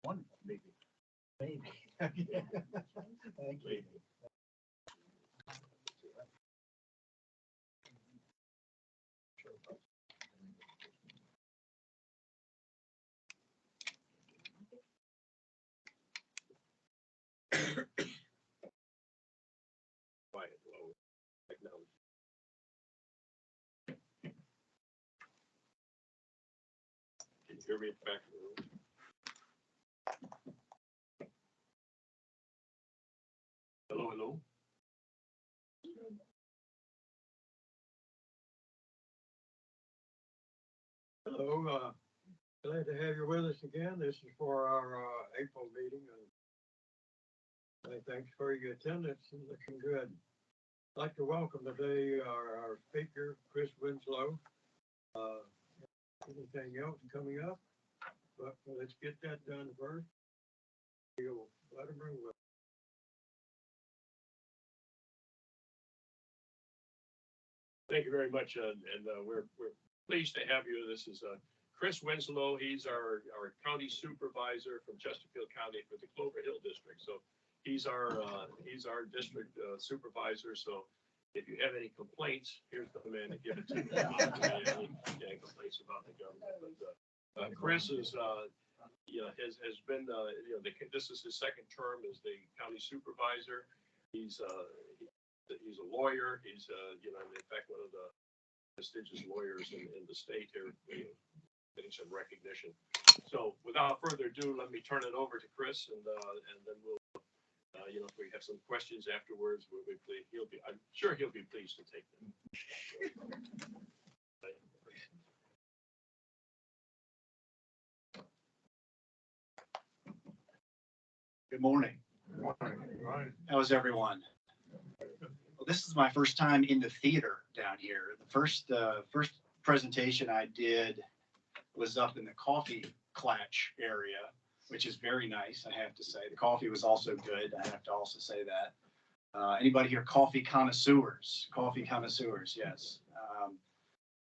One, maybe. Maybe. Thank you. Quiet, low technology. Can you hear me back in the room? Hello, hello. Hello, glad to have you with us again. This is for our April meeting. Thanks for your attendance and looking good. I'd like to welcome today our speaker, Chris Winslow. Anything else coming up? But let's get that done first. You'll let him bring with. Thank you very much, and we're pleased to have you. This is Chris Winslow. He's our county supervisor from Chesterfield County for the Clover Hill District. So he's our district supervisor. So if you have any complaints, here's the man to give it to. Any complaints about the government. But Chris is has been this is his second term as the county supervisor. He's a lawyer. He's in fact one of the prestigious lawyers in the state here, getting some recognition. So without further ado, let me turn it over to Chris, and then we'll if we have some questions afterwards, I'm sure he'll be pleased to take them. Good morning. How's everyone? Well, this is my first time in the theater down here. The first presentation I did was up in the coffee klatch area, which is very nice, I have to say. The coffee was also good. I have to also say that. Anybody here coffee connoisseurs? Coffee connoisseurs, yes.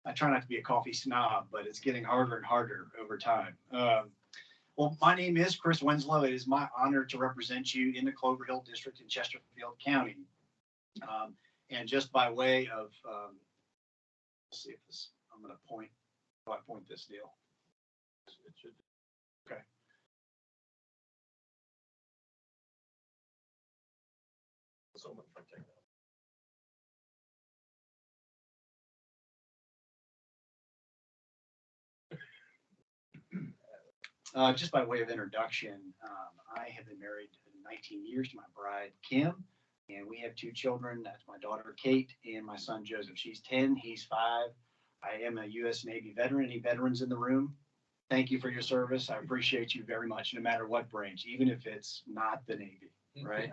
I try not to be a coffee snob, but it's getting harder and harder over time. Well, my name is Chris Winslow. It is my honor to represent you in the Clover Hill District in Chesterfield County. And just by way of, let's see if this, I'm going to point, how do I point this deal? It should, okay. Someone from technology. Just by way of introduction, I have been married 19 years to my bride, Kim, and we have two children. That's my daughter, Kate, and my son, Joseph. She's 10, he's 5. I am a U.S. Navy veteran. Any veterans in the room? Thank you for your service. I appreciate you very much, no matter what branch, even if it's not the Navy, right?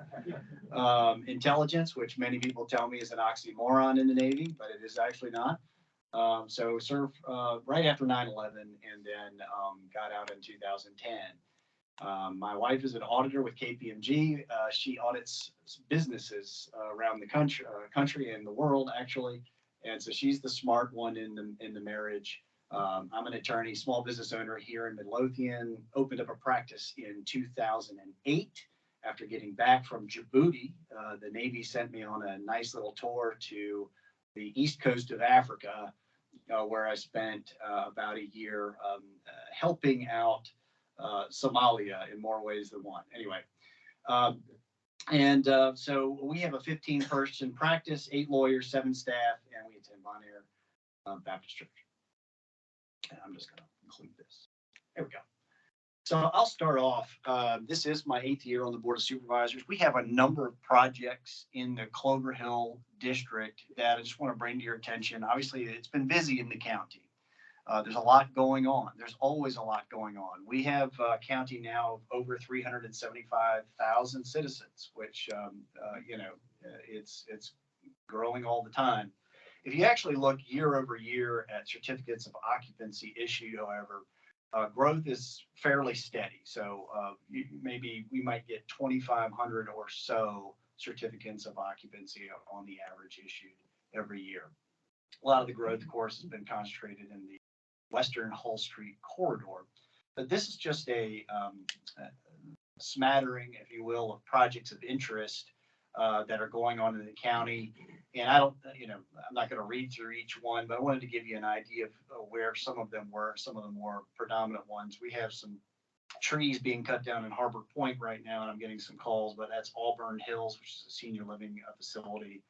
Intelligence, which many people tell me is an oxymoron in the Navy, but it is actually not. So served right after 9/11 and then got out in 2010. My wife is an auditor with KPMG. She audits businesses around the country and the world, actually. And so she's the smart one in the marriage. I'm an attorney, small business owner here in Midlothian. Opened up a practice in 2008 after getting back from Djibouti. The Navy sent me on a nice little tour to the east coast of Africa, where I spent about a year helping out Somalia in more ways than one. Anyway, so we have a 15-person practice, 8 lawyers, 7 staff, and we attend Bon Air Baptist Church. And I'm just going to include this. There we go. So I'll start off. This is my 8th year on the Board of Supervisors. We have a number of projects in the Clover Hill District that I just want to bring to your attention. Obviously, it's been busy in the county. There's a lot going on. There's always a lot going on. We have a county now of over 375,000 citizens, which, it's growing all the time. If you actually look year over year at certificates of occupancy issued, however, growth is fairly steady. So maybe we might get 2,500 or so certificates of occupancy on the average issued every year. A lot of the growth, of course, has been concentrated in the Western Hull Street corridor. But this is just a smattering, if you will, of projects of interest that are going on in the county. And I'm not going to read through each one, but I wanted to give you an idea of where some of them were, some of the more predominant ones. We have some trees being cut down in Harbor Point right now, and I'm getting some calls, but that's Auburn Hills, which is a senior living facility,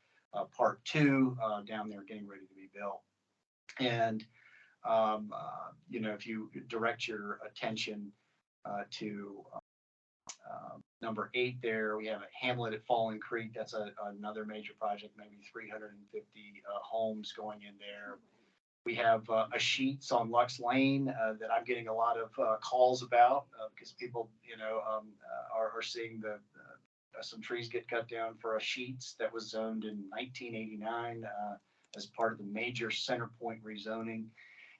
part 2 down there getting ready to be built. And, if you direct your attention to number 8 there, we have a hamlet at Fallen Creek. That's another major project, maybe 350 homes going in there. We have a Sheets on Lux Lane that I'm getting a lot of calls about because people, are seeing some trees get cut down for a Sheets that was zoned in 1989 as part of the major Center Point rezoning.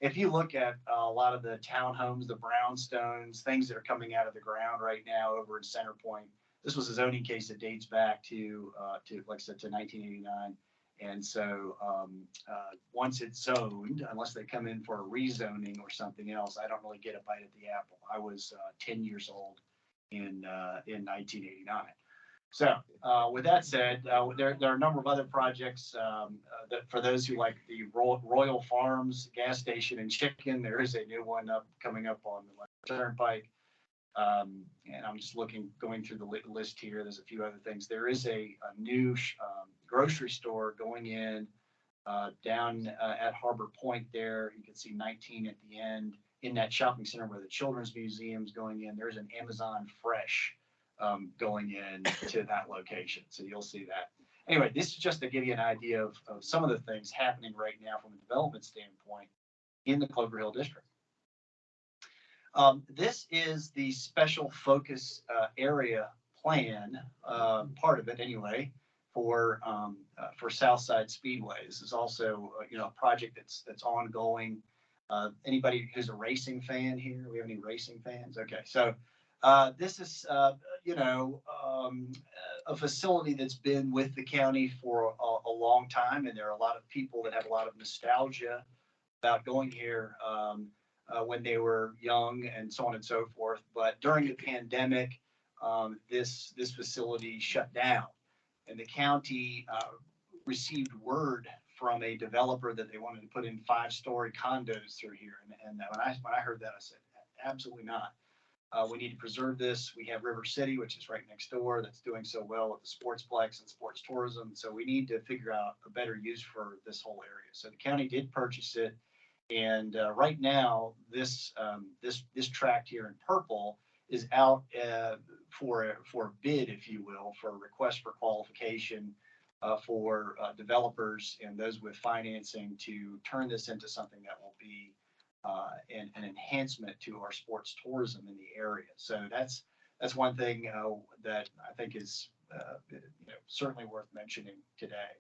If you look at a lot of the townhomes, the brownstones, things that are coming out of the ground right now over in Center Point, this was a zoning case that dates back to like I said, to 1989. And so once it's zoned, unless they come in for a rezoning or something else, I don't really get a bite at the apple. I was 10 years old in 1989. So with that said, there are a number of other projects that for those who like the Royal Farms gas station in Chicken, there is a new one coming up on the Turnpike. And I'm just going through the list here. There's a few other things. There is a new grocery store going in down at Harbor Point there. You can see 19 at the end in that shopping center where the Children's Museum's going in. There's an Amazon Fresh going in to that location. So you'll see that. Anyway, this is just to give you an idea of some of the things happening right now from a development standpoint in the Clover Hill District. This is the special focus area plan, part of it anyway, for Southside Speedway. This is also a project that's ongoing. Anybody who's a racing fan here? We have any racing fans? Okay, so this is a facility that's been with the county for a long time, and there are a lot of people that have a lot of nostalgia about going here when they were young and so on and so forth. But during the pandemic, this facility shut down, and the county received word from a developer that they wanted to put in 5-story condos through here. And when I heard that, I said, absolutely not. We need to preserve this. We have River City, which is right next door, that's doing so well with the sportsplex and sports tourism. So we need to figure out a better use for this whole area. So the county did purchase it. And right now, this tract here in purple is out for bid, if you will, for a request for qualification for developers and those with financing to turn this into something that will be an enhancement to our sports tourism in the area. So that's one thing that I think is certainly worth mentioning today.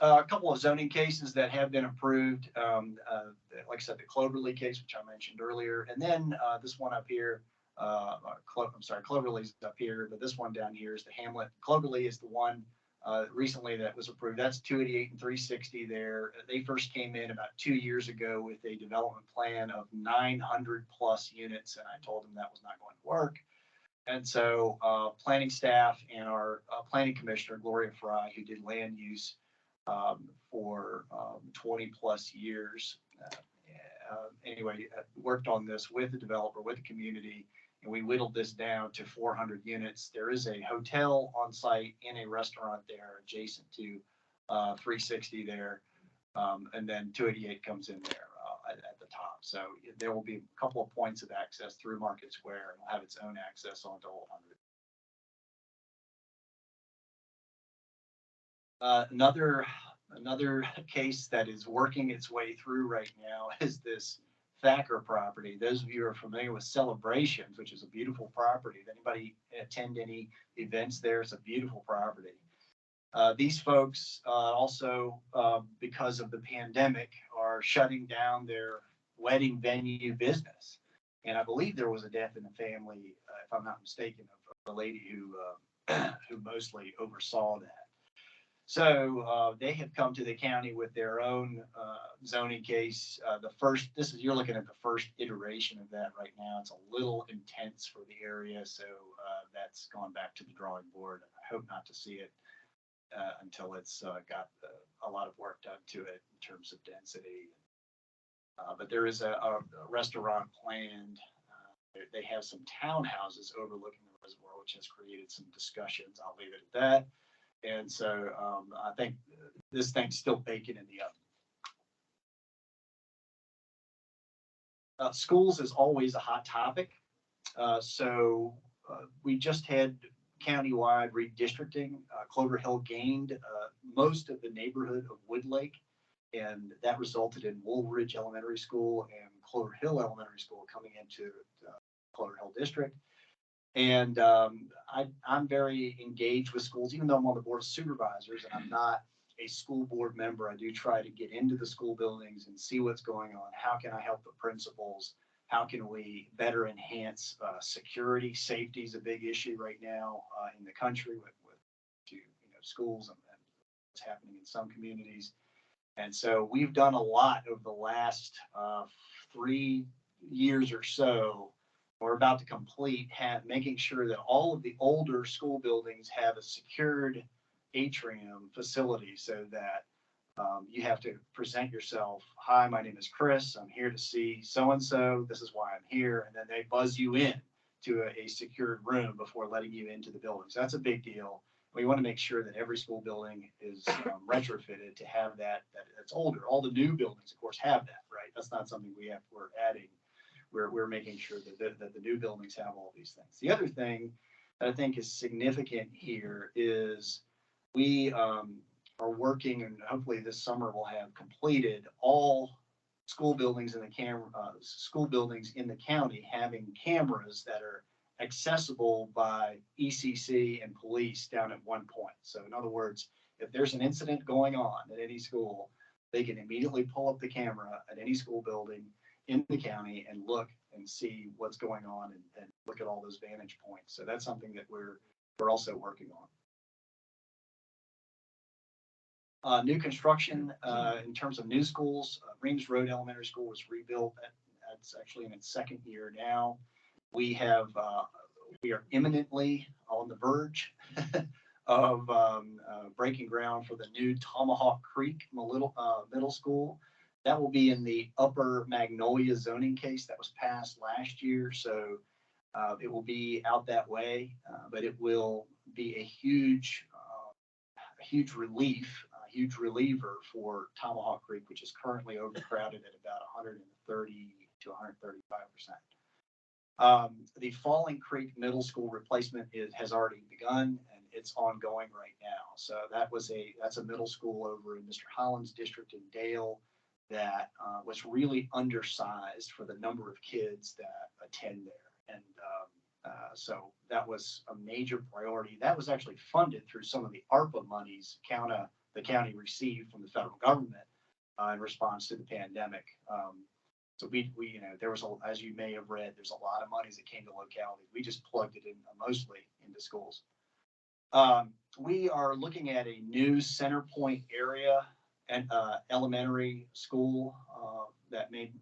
A couple of zoning cases that have been approved, like I said, the Cloverly case, which I mentioned earlier, and then this one up here, Cloverly's up here, but this one down here is the Hamlet. Cloverly is the one recently that was approved. That's 288 and 360 there. They first came in about 2 years ago with a development plan of 900 plus units, and I told them that was not going to work. And so planning staff and our planning commissioner, Gloria Fry, who did land use for 20 plus years, worked on this with the developer, with the community, and we whittled this down to 400 units. There is a hotel on site and a restaurant there adjacent to 360 there, and then 288 comes in there at the top. So there will be a couple of points of access through Market Square, and will have its own access onto Old 100. Another Another case that is working its way through right now is this Thacker property. Those of you who are familiar with Celebrations, which is a beautiful property. If anybody attend any events there, it's a beautiful property. These folks also, because of the pandemic, are shutting down their wedding venue business. And I believe there was a death in the family, if I'm not mistaken, of a lady who mostly oversaw that. So they have come to the county with their own zoning case. You're looking at the first iteration of that right now. It's a little intense for the area, so that's gone back to the drawing board. I hope not to see it until it's got a lot of work done to it in terms of density. But there is a restaurant planned. They have some townhouses overlooking the reservoir, which has created some discussions. I'll leave it at that. And so I think this thing's still baking in the oven. Schools is always a hot topic. So we just had countywide redistricting. Clover Hill gained most of the neighborhood of Woodlake, and that resulted in Woolridge Elementary School and Clover Hill Elementary School coming into Clover Hill District. And I'm very engaged with schools, even though I'm on the board of supervisors and I'm not a school board member. I do try to get into the school buildings and see what's going on. How can I help the principals? How can we better enhance security? Safety is a big issue right now in the country with schools and what's happening in some communities. And so we've done a lot over the last 3 years or so. We're about to complete making sure that all of the older school buildings have a secured atrium facility so that you have to present yourself. Hi, my name is Chris. I'm here to see so-and-so. This is why I'm here. And then they buzz you in to a secured room before letting you into the building. So that's a big deal. We want to make sure that every school building is retrofitted to have that's older. All the new buildings, of course, have that, right? That's not something we're adding. We're making sure that the new buildings have all these things. The other thing that I think is significant here is we are working, and hopefully this summer we'll have completed all school buildings in the county having cameras that are accessible by ECC and police down at one point. So in other words, if there's an incident going on at any school, they can immediately pull up the camera at any school building in the county and look and see what's going on and look at all those vantage points. So that's something that we're also working on. New construction in terms of new schools, Reams Road Elementary School was rebuilt. That's actually in its second year now. We are imminently on the verge of breaking ground for the new Tomahawk Creek middle school. That will be in the Upper Magnolia zoning case that was passed last year. So it will be out that way, but it will be a huge reliever for Tomahawk Creek, which is currently overcrowded at about 130 to 135%. The Falling Creek Middle School replacement has already begun and it's ongoing right now. So that's a middle school over in Mr. Holland's district in Dale that was really undersized for the number of kids that attend there. And so that was a major priority. That was actually funded through some of the ARPA monies the county received from the federal government in response to the pandemic. So there was, as you may have read, there's a lot of monies that came to localities. We just plugged it in mostly into schools. We are looking at a new Center Point area and elementary school that may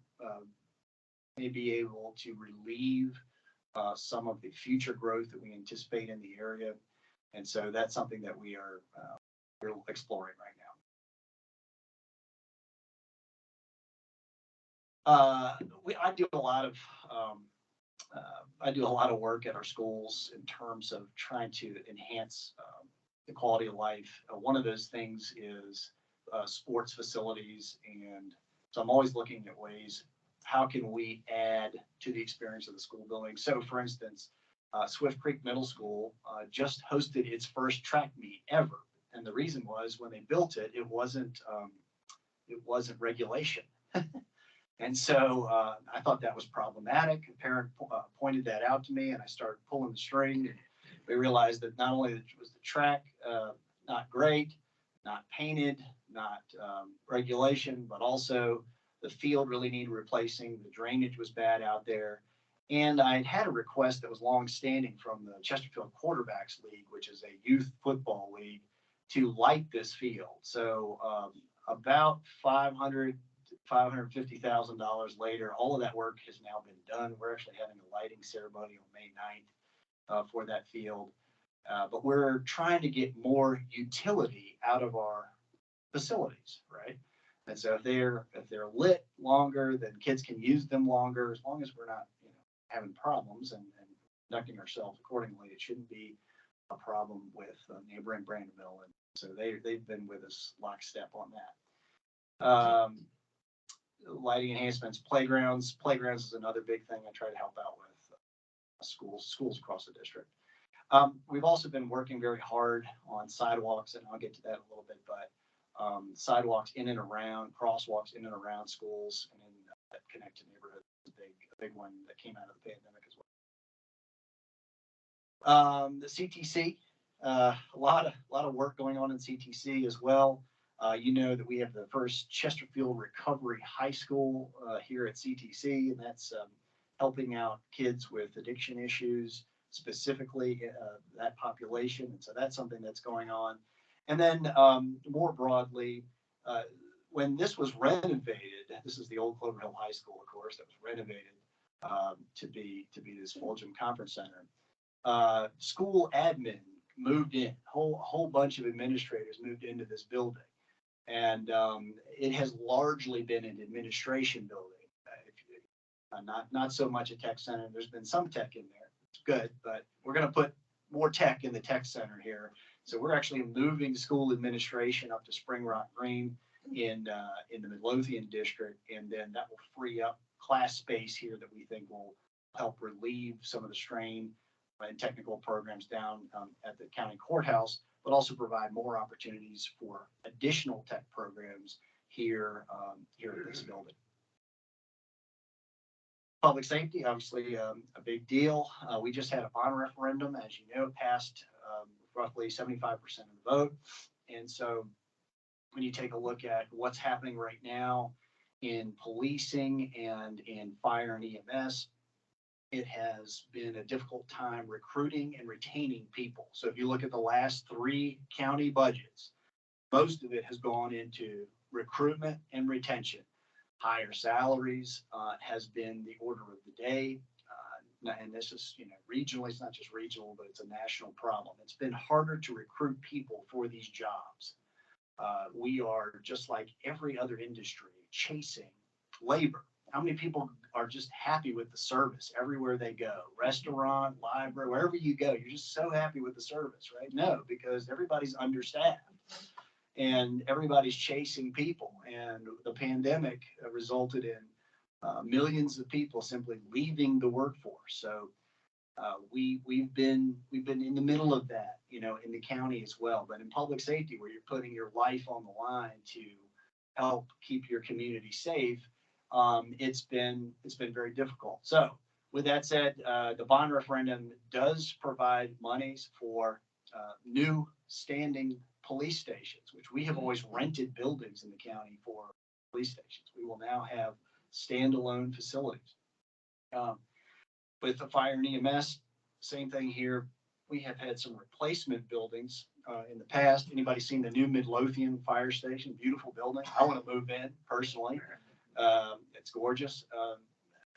be able to relieve some of the future growth that we anticipate in the area. And so that's something that we're exploring right now. I do a lot of work at our schools in terms of trying to enhance the quality of life. One of those things is sports facilities, and so I'm always looking at ways, how can we add to the experience of the school building? So for instance, Swift Creek Middle School just hosted its first track meet ever, And the reason was when they built it, it wasn't regulation. And so I thought that was problematic. A parent pointed that out to me, and I started pulling the string. And we realized that not only was the track not great, not painted, not regulation, but also the field really needed replacing. The drainage was bad out there. And I had a request that was long-standing from the Chesterfield Quarterbacks League, which is a youth football league, to light this field. So about $550,000 later, all of that work has now been done. We're actually having a lighting ceremony on May 9th for that field. But we're trying to get more utility out of our facilities, right? And so if they're lit longer, then kids can use them longer, as long as we're not, having problems and conducting ourselves accordingly. It shouldn't be a problem with neighboring Brandonville. And so they've been with us lockstep on that. Lighting enhancements, playgrounds. Playgrounds is another big thing I try to help out with schools across the district. We've also been working very hard on sidewalks, and I'll get to that in a little bit, but sidewalks in and around, crosswalks in and around schools and that connect to neighborhoods. A big one that came out of the pandemic as well. The CTC, a lot of work going on in CTC as well. You know that we have the first Chesterfield Recovery High School here at CTC, and that's helping out kids with addiction issues, specifically that population. And so that's something that's going on. And then more broadly, when this was renovated, this is the old Clover Hill High School, of course, that was renovated to be this Fulgham Conference Center. School admin moved in, whole bunch of administrators moved into this building. And it has largely been an administration building. Not so much a tech center. There's been some tech in there. It's good, but we're going to put more tech in the tech center here. So we're actually moving school administration up to Spring Rock Green in the Midlothian district, and then that will free up class space here that we think will help relieve some of the strain and technical programs down at the county courthouse, but also provide more opportunities for additional tech programs here at this building. Public safety, obviously a big deal. We just had a bond referendum, as you know, passed roughly 75% of the vote. And so when you take a look at what's happening right now in policing and in fire and EMS, it has been a difficult time recruiting and retaining people. So if you look at the last 3 county budgets, most of it has gone into recruitment and retention. Higher salaries has been the order of the day. And this is, regionally, it's not just regional, but it's a national problem. It's been harder to recruit people for these jobs. We are, just like every other industry, chasing labor. How many people are just happy with the service everywhere they go? Restaurant, library, wherever you go, you're just so happy with the service, right? No, because everybody's understaffed and everybody's chasing people. And the pandemic resulted in millions of people simply leaving the workforce. So we've been in the middle of that, in the county as well. But in public safety, where you're putting your life on the line to help keep your community safe, it's been very difficult. So with that said, the bond referendum does provide monies for new standing police stations, which we have always rented buildings in the county for police stations. We will now have standalone facilities. With the fire and EMS, same thing here. We have had some replacement buildings in the past. Anybody seen the new Midlothian fire station? Beautiful building. I want to move in personally. It's gorgeous.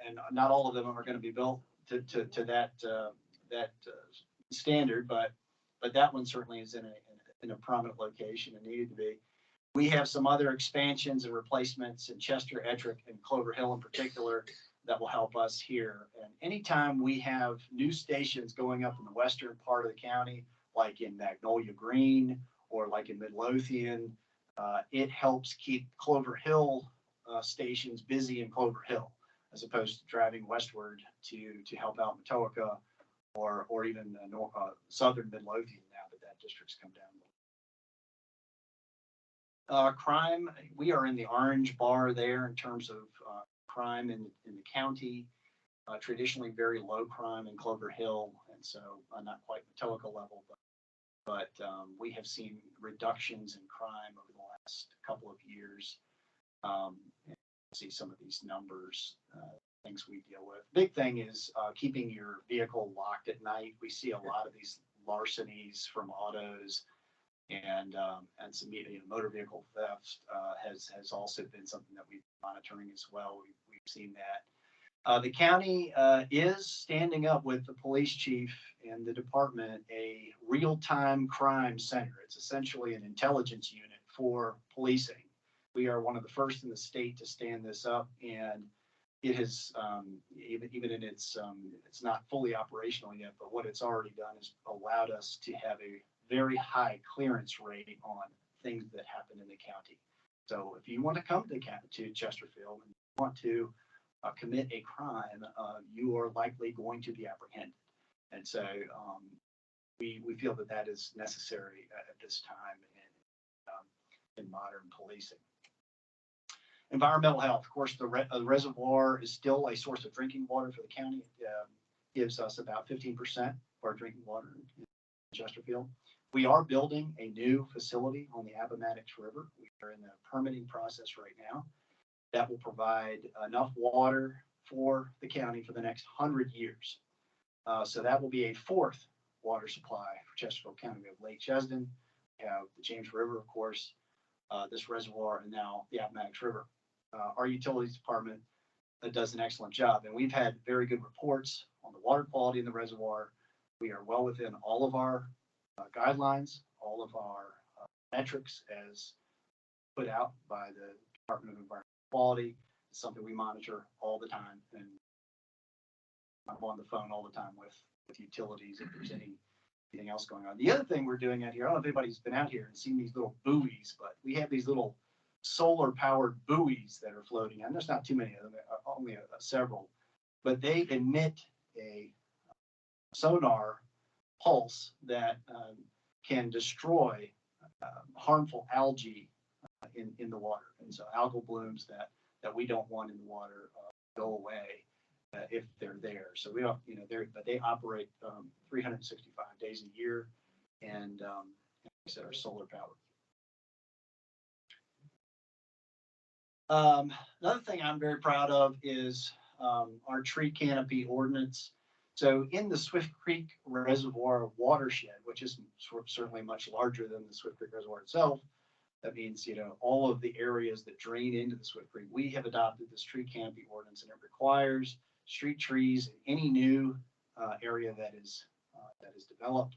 And not all of them are going to be built to that standard, but that one certainly is in a prominent location and needed to be. We have some other expansions and replacements in Chester, Ettrick, and Clover Hill in particular that will help us here. And anytime we have new stations going up in the western part of the county, like in Magnolia Green or like in Midlothian, it helps keep Clover Hill stations busy in Clover Hill, as opposed to driving westward to help out Matoaka or even southern Midlothian now that district's come down. Crime, we are in the orange bar there in terms of crime in the county. Traditionally very low crime in Clover Hill, and so not quite Patoka level, but we have seen reductions in crime over the last couple of years. And see some of these numbers, things we deal with. Big thing is keeping your vehicle locked at night. We see a lot of these larcenies from autos, and some motor vehicle theft has also been something that we've been monitoring as well. We've seen that. The county is standing up with the police chief and the department a real-time crime center. It's essentially an intelligence unit for policing. We are one of the first in the state to stand this up, and it has even in it's not fully operational yet, but what it's already done is allowed us to have a very high clearance rate on things that happen in the county. So if you want to come to Chesterfield and you want to commit a crime, you are likely going to be apprehended. And so we feel that that is necessary at this time in modern policing. Environmental health, of course, the reservoir is still a source of drinking water for the county. It gives us about 15% of our drinking water in Chesterfield. We are building a new facility on the Appomattox River. We are in the permitting process right now. That will provide enough water for the county for the next 100 years. So that will be a fourth water supply for Chesterfield County. We have Lake Chesden, we have the James River, of course, this reservoir, and now the Appomattox River. Our utilities department does an excellent job, and we've had very good reports on the water quality in the reservoir. We are well within all of our guidelines, all of our metrics as put out by the Department of Environmental Quality. It's something we monitor all the time, and I'm on the phone all the time with utilities if there's anything else going on. The other thing we're doing out here, I don't know if anybody's been out here and seen these little buoys, but we have these little solar powered buoys that are floating, and there's not too many of them, only several, but they emit a sonar pulse that can destroy harmful algae in the water. And so algal blooms that we don't want in the water go away if they're there. So we don't, but they operate 365 days a year, and like I said, are solar powered. Another thing I'm very proud of is our tree canopy ordinance. So in the Swift Creek Reservoir watershed, which is certainly much larger than the Swift Creek Reservoir itself, that means, all of the areas that drain into the Swift Creek, we have adopted this tree canopy ordinance, and it requires street trees in any new area that is developed.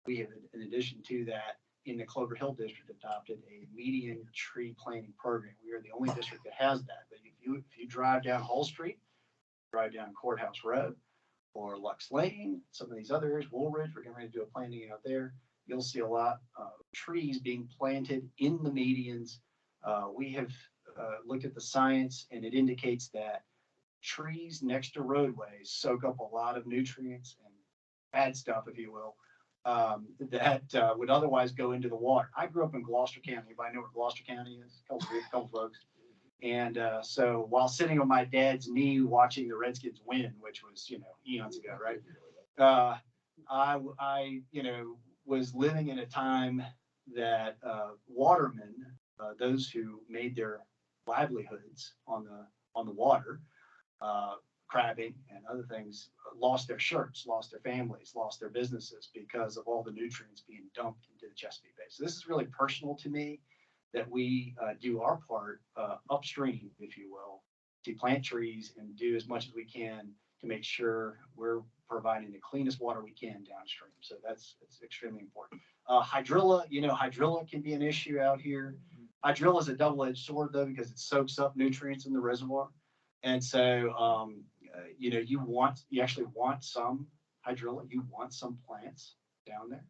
We have, in addition to that, in the Clover Hill district, adopted a median tree planting program. We are the only district that has that. But if you drive down Hull Street, drive down Courthouse Road, or Lux Lane, some of these other areas, Woolridge, we're getting ready to do a planting out there. You'll see a lot of trees being planted in the medians. We have looked at the science, and it indicates that trees next to roadways soak up a lot of nutrients and bad stuff, if you will, that would otherwise go into the water. I grew up in Gloucester County. Anybody know where Gloucester County is? A couple folks. And so while sitting on my dad's knee watching the Redskins win, which was, eons ago, right? I was living in a time that watermen, those who made their livelihoods on the water, crabbing and other things, lost their shirts, lost their families, lost their businesses because of all the nutrients being dumped into the Chesapeake Bay. So this is really personal to me, that we do our part upstream, if you will, to plant trees and do as much as we can to make sure we're providing the cleanest water we can downstream. So it's extremely important. Hydrilla, hydrilla can be an issue out here. Hydrilla is a double-edged sword, though, because it soaks up nutrients in the reservoir. And so, you actually want some hydrilla. You want some plants down there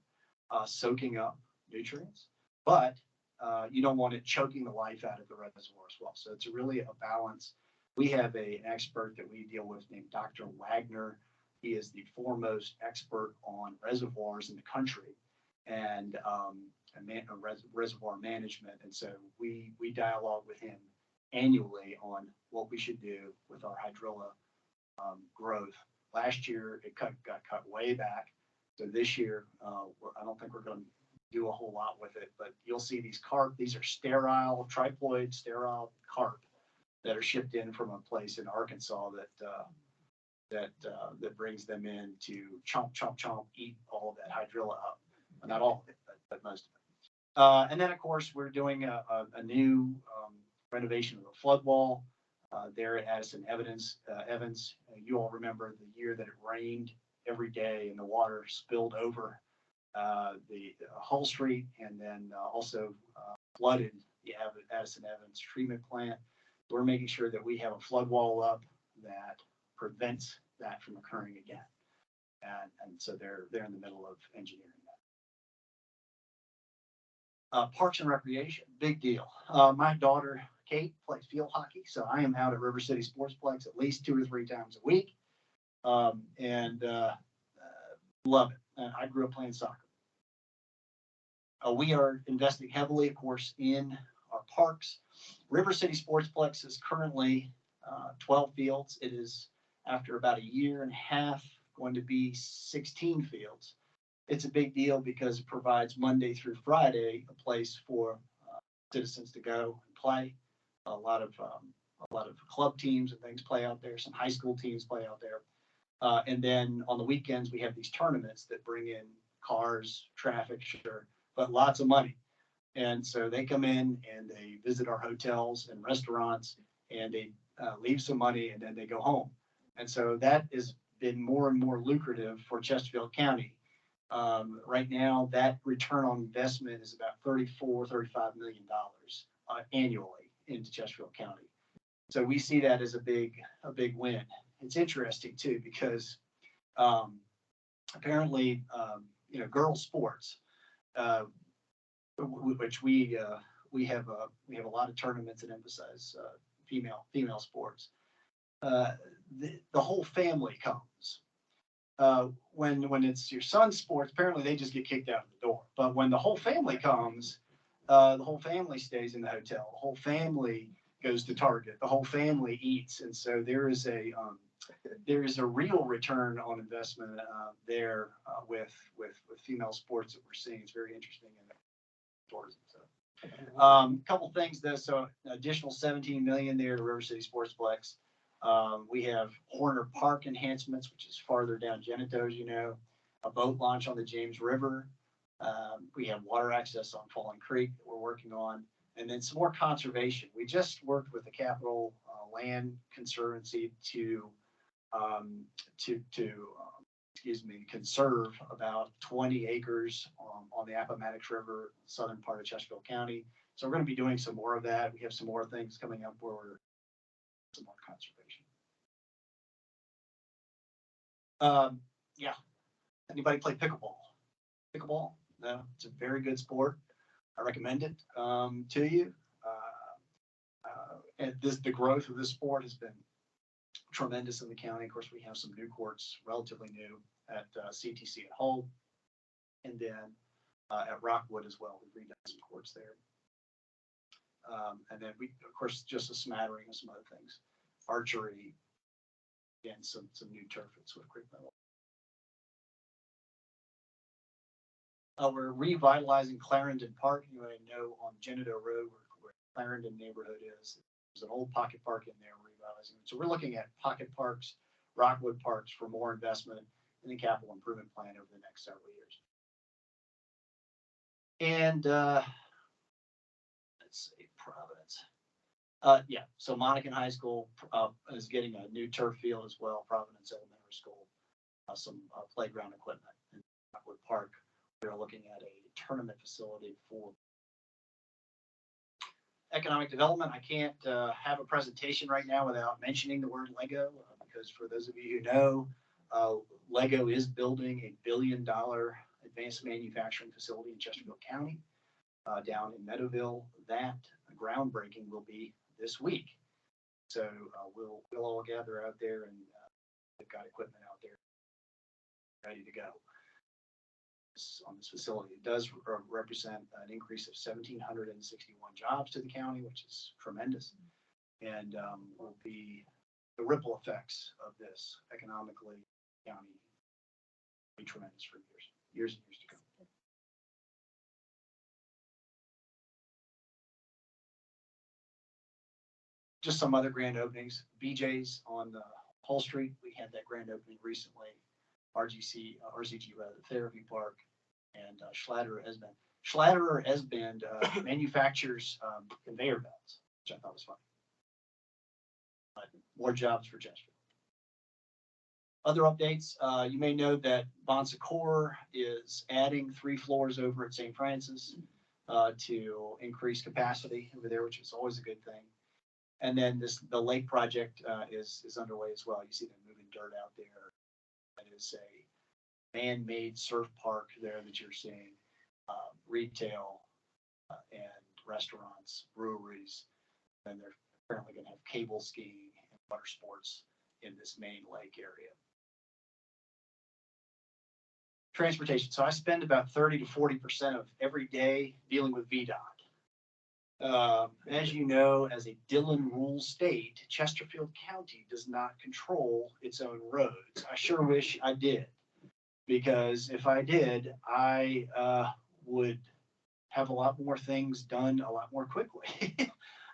soaking up nutrients, but you don't want it choking the life out of the reservoir as well. So it's really a balance. We have an expert that we deal with named Dr. Wagner. He is the foremost expert on reservoirs in the country. And reservoir management. And so we dialogue with him annually on what we should do with our hydrilla growth. Last year, it got cut way back. So this year, I don't think we're going to do a whole lot with it, but you'll see these carp. These are sterile, triploid sterile carp that are shipped in from a place in Arkansas that brings them in to chomp, chomp, chomp, eat all of that hydrilla up. Well, not all of it, but most of it. And then, of course, we're doing a new renovation of the flood wall there at Addison Evans. You all remember the year that it rained every day and the water spilled over the Hull Street, and then also flooded the Addison Evans treatment plant. We're making sure that we have a flood wall up that prevents that from occurring again. And so they're in the middle of engineering that. Parks and Recreation, big deal. My daughter, Kate, plays field hockey, so I am out at River City Sportsplex at least 2 or 3 times a week, and love it. I grew up playing soccer. We are investing heavily, of course, in our parks. River City Sportsplex is currently 12 fields. It is, after about a year and a half, going to be 16 fields. It's a big deal because it provides Monday through Friday a place for citizens to go and play. A lot of club teams and things play out there. Some high school teams play out there. And then on the weekends, we have these tournaments that bring in cars, traffic, sure, but lots of money. And so they come in and they visit our hotels and restaurants, and they leave some money, and then they go home. And so that has been more and more lucrative for Chesterfield County. Right now, that return on investment is about $35 million annually into Chesterfield County. So we see that as a big win. It's interesting too, because apparently, girls sports, which we have a lot of tournaments that emphasize female sports. The whole family comes. When it's your son's sports, apparently they just get kicked out of the door. But when the whole family comes, the whole family stays in the hotel. The whole family goes to Target. The whole family eats, and so there is a real return on investment there with female sports that we're seeing. It's very interesting in tourism. So, couple things though. So, additional $17 million there to River City Sportsplex. We have Horner Park enhancements, which is farther down Genito, as you know, a boat launch on the James River. We have water access on Fallen Creek that we're working on, and then some more conservation. We just worked with the Capital Land Conservancy to conserve about 20 acres on the Appomattox River, southern part of Chesterfield County. So we're going to be doing some more of that. We have some more things coming up where we're some more conservation. Yeah. Anybody play pickleball? Pickleball? No, it's a very good sport. I recommend it to you. And the growth of this sport has been tremendous in the county. Of course, we have some new courts, relatively new, at CTC at Hull, and then at Rockwood as well. We've redone some courts there. And then we, of course, just a smattering of some other things. Archery, and some new turf at Swift Creek Meadow. We're revitalizing Clarendon Park. You know, on Genito Road, where Clarendon neighborhood is. There's an old pocket park in there. We're revitalizing it. So we're looking at pocket parks, Rockwood parks for more investment in the capital improvement plan over the next several years. And let's see, Providence. Yeah, so Monacan High School is getting a new turf field as well. Providence Elementary School, some playground equipment in Rockwood Park. We're looking at a tournament facility for economic development. I can't have a presentation right now without mentioning the word Lego, because for those of you who know, Lego is building a $1 billion advanced manufacturing facility in Chesterfield County, down in Meadowville. That groundbreaking will be this week. So we'll all gather out there, and they've got equipment out there ready to go. this facility. It does represent an increase of 1,761 jobs to the county, which is tremendous, and will be the ripple effects of this economically, county, will be tremendous for years and years to come. Just some other grand openings. BJ's on the Hull Street, we had that grand opening recently. RCG rather, Therapy Park, and Schlatter Esband manufactures conveyor belts, which I thought was funny. But more jobs for Chesterfield. Other updates, you may know that Bon Secours is adding 3 floors over at St. Francis to increase capacity over there, which is always a good thing. And then the lake project is underway as well. You see them moving dirt out there. That is a man-made surf park there that you're seeing, retail and restaurants, breweries, and they're apparently going to have cable skiing and water sports in this main lake area. Transportation. So I spend about 30 to 40% of every day dealing with VDOT. As you know, as a Dillon rule state, Chesterfield County does not control its own roads. I sure wish I did, because if I did, I would have a lot more things done a lot more quickly.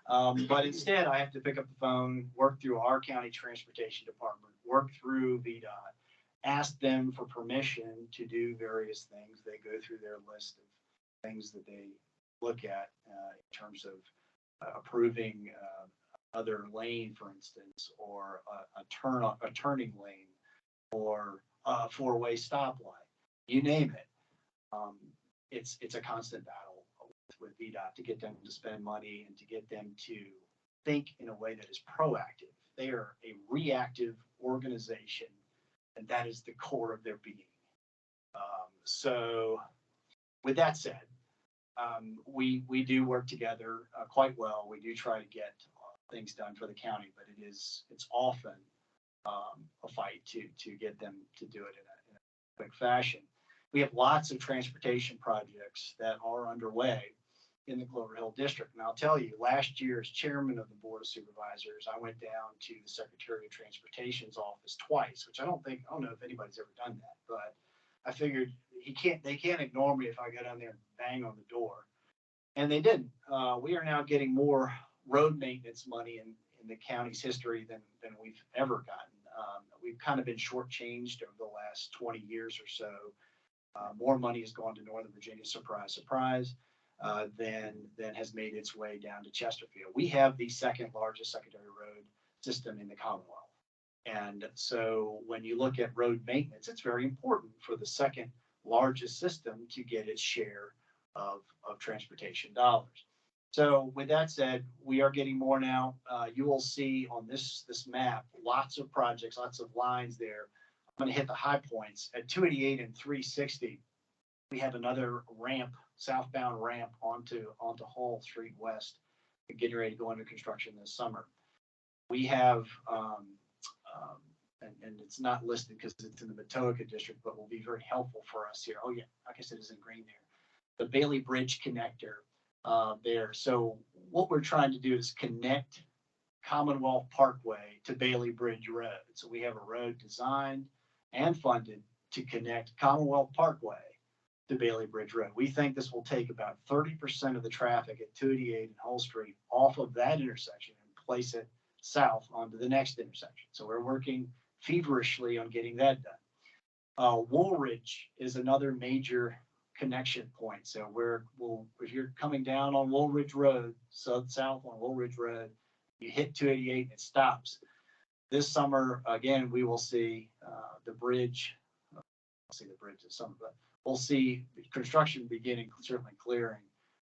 But instead, I have to pick up the phone, work through our county transportation department, work through VDOT, ask them for permission to do various things. They go through their list of things that they look at in terms of approving other lane, for instance, or a turning lane, or a 4-way stoplight. You name it. It's a constant battle with VDOT to get them to spend money and to get them to think in a way that is proactive. They are a reactive organization, and that is the core of their being. So with that said, we do work together quite well. We do try to get things done for the county, but it's often a fight to get them to do it in a quick fashion. We have lots of transportation projects that are underway in the Clover Hill district. And I'll tell you, last year as chairman of the Board of Supervisors, I went down to the Secretary of Transportation's office twice, which I don't know if anybody's ever done that, but I figured they can't ignore me if I go down there and bang on the door. And they didn't. We are now getting more road maintenance money in the county's history than we've ever gotten. We've kind of been shortchanged over the last 20 years or so. More money has gone to Northern Virginia, surprise, surprise, than has made its way down to Chesterfield. We have the second largest secondary road system in the Commonwealth. And so when you look at road maintenance, it's very important for the second largest system to get its share of transportation dollars. So with that said, we are getting more now. You will see on this map, lots of projects, lots of lines there. I'm going to hit the high points. At 288 and 360, we have another ramp, southbound ramp onto Hall Street West, getting ready to go into construction this summer. We have, and it's not listed because it's in the Matoaka district, but will be very helpful for us here. Oh yeah, like I said, it's in green there. The Bailey Bridge connector there. So what we're trying to do is connect Commonwealth Parkway to Bailey Bridge Road. So we have a road designed and funded to connect Commonwealth Parkway to Bailey Bridge Road. We think this will take about 30% of the traffic at 288 and Hull Street off of that intersection and place it south onto the next intersection. So we're working feverishly on getting that done. Woolridge is another major connection point. So if you're coming down on Woolridge Road, south on Woolridge Road, you hit 288 and it stops. This summer, again, we will see the bridge. I'll see the bridge this summer, but we'll see construction beginning, certainly clearing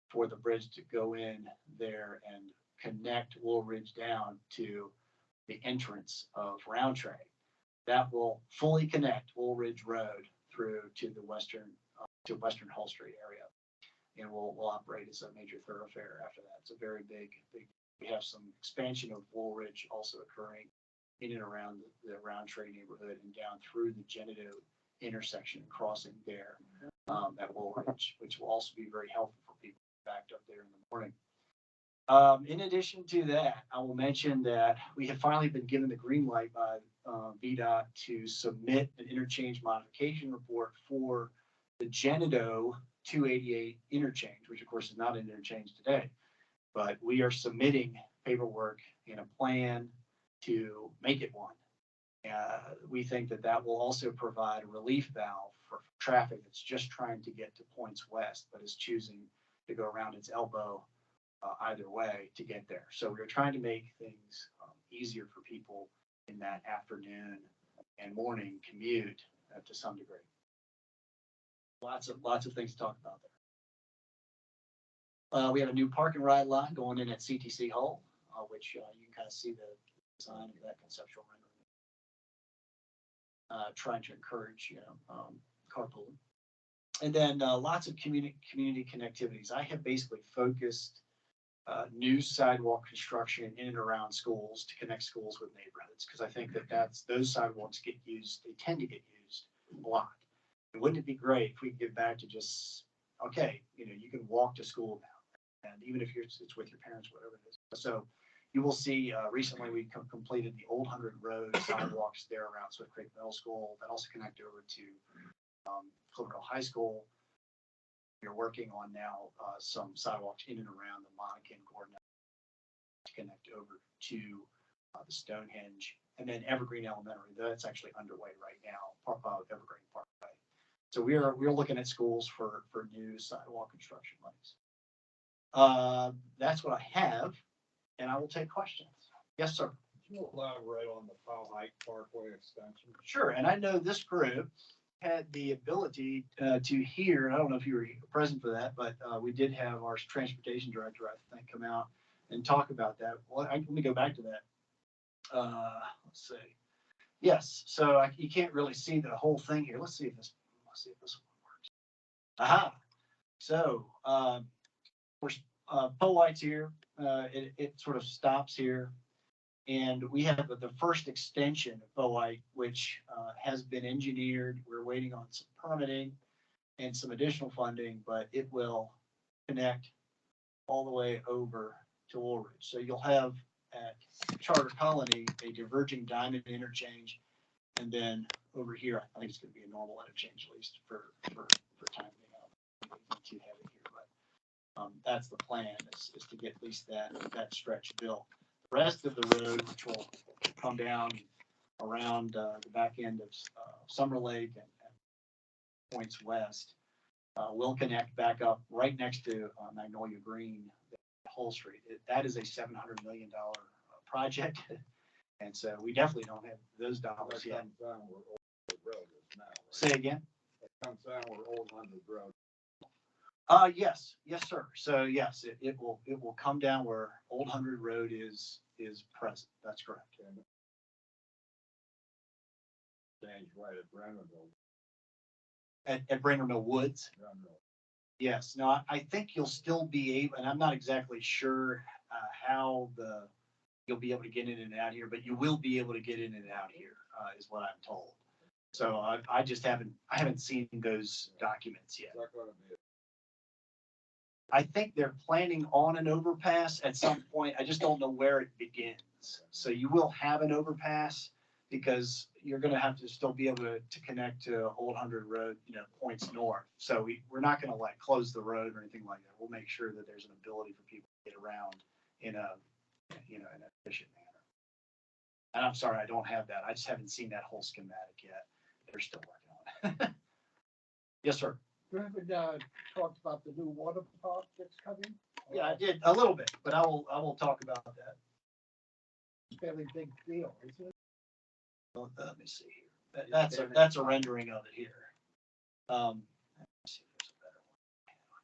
for the bridge to go in there and connect Woolridge down to the entrance of Roundtree. That will fully connect Woolridge Road through to the western Hull Street area, and will operate as a major thoroughfare after that. It's a very big. We have some expansion of Woolridge also occurring in and around the Roundtree neighborhood and down through the Genito intersection crossing there at Woolridge, which will also be very helpful for people backed up there in the morning. In addition to that, I will mention that we have finally been given the green light by VDOT to submit an interchange modification report for the Genito 288 interchange, which of course is not an interchange today, but we are submitting paperwork and a plan to make it one. We think that that will also provide a relief valve for traffic that's just trying to get to points west, but is choosing to go around its elbow either way to get there. So we're trying to make things easier for people in that afternoon and morning commute to some degree. Lots of things to talk about there. We have a new park and ride line going in at CTC Hull, which you can kind of see the design of that conceptual rendering. Trying to encourage, carpooling. And then lots of community connectivities. I have basically focused new sidewalk construction in and around schools to connect schools with neighborhoods, because I think that those sidewalks get used, they tend to get used a lot. And wouldn't it be great if we could get back to just, okay, you can walk to school now, and even if it's with your parents, whatever it is. So you will see recently we completed the Old 100 Road sidewalks there around Swift Creek Middle School that also connect over to Clover High School. We're working on now some sidewalks in and around the Monica and Gordon to connect over to the Stonehenge, and then Evergreen Elementary. That's actually underway right now, Evergreen Parkway. So we're looking at schools for new sidewalk construction lanes. That's what I have, and I will take questions. Yes, sir. Can you elaborate on the Powell Heights Parkway extension? Sure, and I know this group had the ability to hear, and I don't know if you were present for that, but we did have our transportation director, I think, come out and talk about that. Well, let me go back to that. Let's see. Yes, so you can't really see the whole thing here. Let's see if this one works. Aha. So Powell Heights here. It sort of stops here. And we have the first extension of Powell Heights, which has been engineered. We're waiting on some permitting and some additional funding, but it will connect all the way over to Woolridge. So you'll have at Charter Colony a diverging diamond interchange, and then over here, I think it's going to be a normal interchange, at least for time being. Not too heavy here, but that's the plan is to get at least that stretch built. The rest of the road, which will come down around the back end of Summer Lake and points west, will connect back up right next to Magnolia Green, Hull Street. That is a $700 million project, and so we definitely don't have those dollars yet. Say again. That comes down where Old 100 Road. Yes, sir. So yes, it will come down where Old 100 Road is present. That's correct. Stands right at Brennerville. At Brennerville Woods. Yes. No, I think you'll still be able, and I'm not exactly sure how you'll be able to get in and out here, but you will be able to get in and out here, is what I'm told. So I just haven't seen those documents yet. I think they're planning on an overpass at some point. I just don't know where it begins. So you will have an overpass because you're going to have to still be able to connect to Old 100 Road, points north. So we're not going to close the road or anything like that. We'll make sure that there's an ability for people to get around in an efficient manner. And I'm sorry, I don't have that. I just haven't seen that whole schematic yet. They're still working on it. Yes, sir. David talked about the new water park that's coming. Yeah, I did a little bit, but I will talk about that. Fairly big deal, isn't it? Well, let me see here. That's a rendering of it here. Let me see if there's a better one.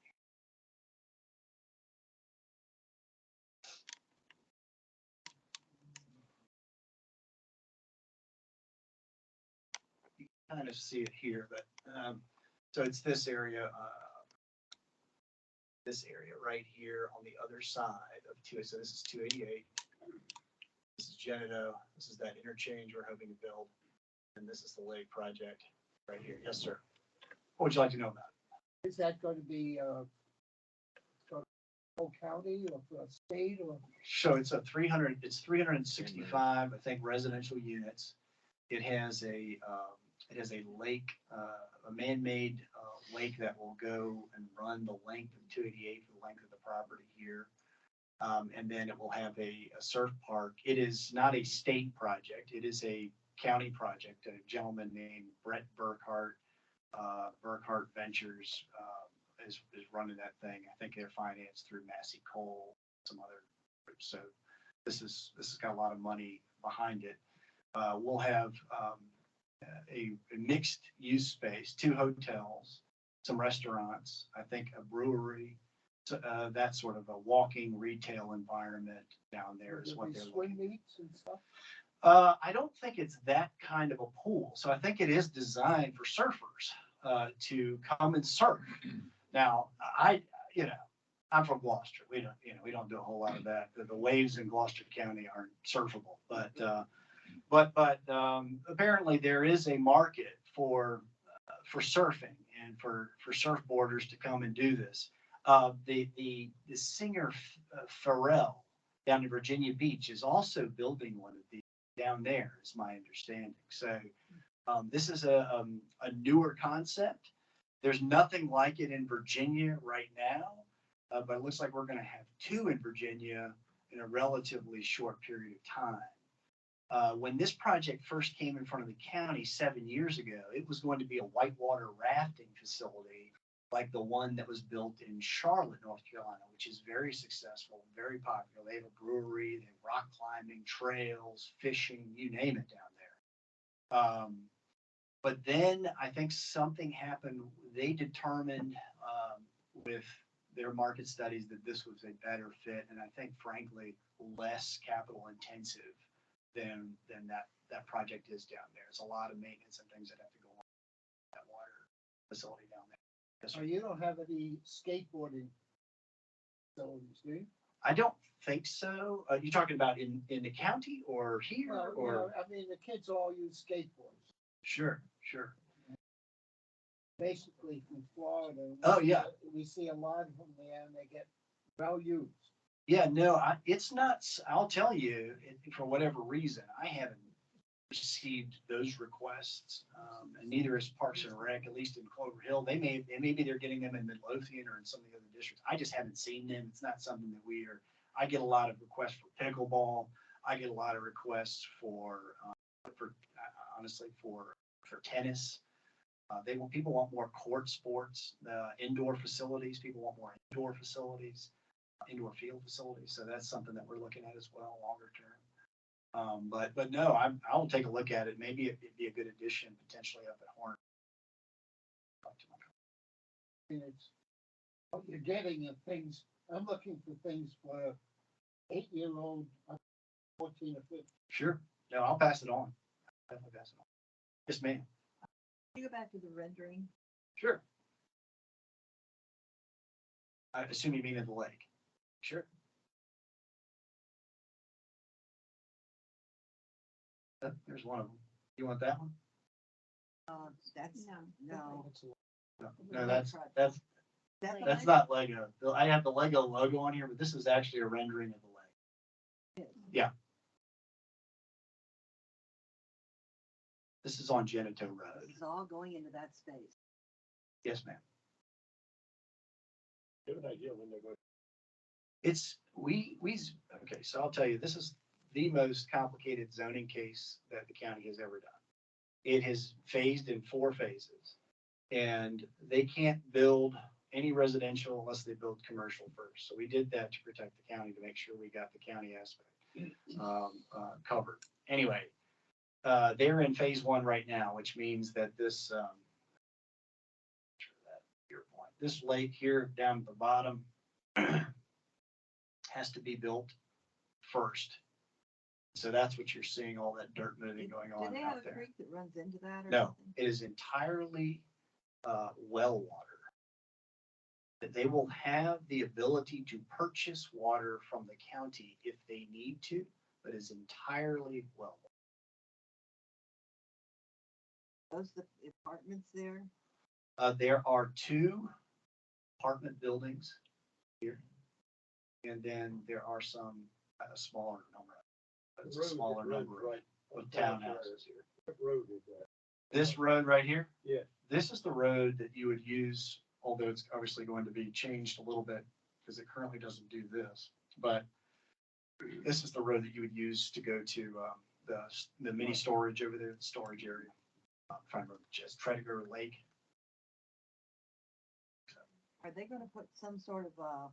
You can kind of see it here, but so it's this area right here on the other side of so this is 288. This is Genito. This is that interchange we're hoping to build. And this is the lake project. Right here, yes, sir. What would you like to know about it? Is that going to be, for whole county or for a state or? So it's 365, I think, residential units. It has a lake, a man-made lake that will go and run the length of 288 for the length of the property here. And then it will have a surf park. It is not a state project. It is a county project. A gentleman named Brett Burkhart, Burkhart Ventures, is running that thing. I think they're financed through Massey Coal, some other groups. So this has got a lot of money behind it. We'll have a mixed use space, 2 hotels, some restaurants, I think a brewery, that sort of a walking retail environment down there is what they're Swim looking. meets and stuff? I don't think it's that kind of a pool. So I think it is designed for surfers to come and surf. Now, I'm from Gloucester. We don't do a whole lot of that. The waves in Gloucester County aren't surfable, but apparently there is a market for surfing and for surfboarders to come and do this. The singer Pharrell down in Virginia Beach is also building one of these down there, is my understanding. So this is a newer concept. There's nothing like it in Virginia right now, but it looks like we're going to have 2 in Virginia in a relatively short period of time. When this project first came in front of the county 7 years ago, it was going to be a whitewater rafting facility like the one that was built in Charlotte, North Carolina, which is very successful, very popular. They have a brewery, they have rock climbing, trails, fishing, you name it down there. But then I think something happened. They determined with their market studies that this was a better fit, and I think, frankly, less capital intensive than that project is down there. There's a lot of maintenance and things that have to go on in that water facility down there. Yes, sir. Oh, you don't have any skateboarding facilities, do you? I don't think so. You talking about in the county or here Well, or? I mean, the kids all use skateboards, Sure. basically from Florida. Oh, yeah. We see a lot of them there and they get well used. Yeah, no, it's not. I'll tell you, for whatever reason, I haven't received those requests, and neither is Parks and Rec, at least in Clover Hill. Maybe they're getting them in Midlothian or in some of the other districts. I just haven't seen them. It's not something that I get a lot of requests for pickleball. I get a lot of requests for honestly, for tennis. People want more court sports, indoor facilities. People want more indoor facilities, indoor field facilities. So that's something that we're looking at as well, longer term. But no, I'll take a look at it. Maybe it'd be a good addition potentially up at Horn. I mean, it's, what you're getting are things, I'm looking for things for 8-year-old, 14 or 15. Sure. No, I'll pass it on. Definitely pass it on. Yes, ma'am. Can you go back to the rendering? Sure. I assume you mean at the lake. Sure. There's one of them. You want that one? That's, no. No, that's That's not Lego. I have the Lego logo on here, but this is actually a rendering of the lake. Yeah. This is on Genito Road. It's all going into that space. Yes, ma'am. You have an idea when they're going. Okay, so I'll tell you, this is the most complicated zoning case that the county has ever done. It has phased in 4 phases, and they can't build any residential unless they build commercial first. So we did that to protect the county, to make sure we got the county aspect covered. Anyway, they're in phase 1 right now, which means that this this lake here down at the bottom has to be built first. So that's what you're seeing, all that dirt moving going on Do they have out a there. creek that runs into that or No, something? it is entirely well water. That they will have the ability to purchase water from the county if they need to, but is entirely well water. Those the apartments there? There are 2 apartment buildings here. And then there are some, a smaller number. It's a smaller number Right. of townhouses here. What road is that? This road right here? Yeah. This is the road that you would use, although it's obviously going to be changed a little bit because it currently doesn't do this. But this is the road that you would use to go to the mini storage over there, the storage area. If I remember, just Tredegar Lake. Are they gonna put some sort of,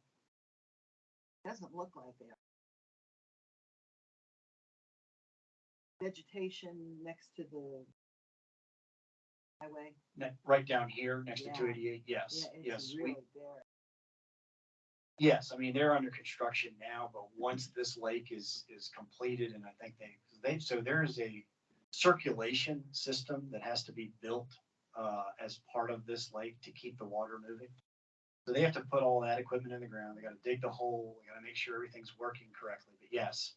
doesn't look like they are. Vegetation next to the highway? Right down here next to Yeah. 288, yes, Yeah, yes. it's really bare. Yes, I mean, they're under construction now, but once this lake is completed, and I think so there is a circulation system that has to be built as part of this lake to keep the water moving. So they have to put all that equipment in the ground. They gotta dig the hole, they gotta make sure everything's working correctly. But yes,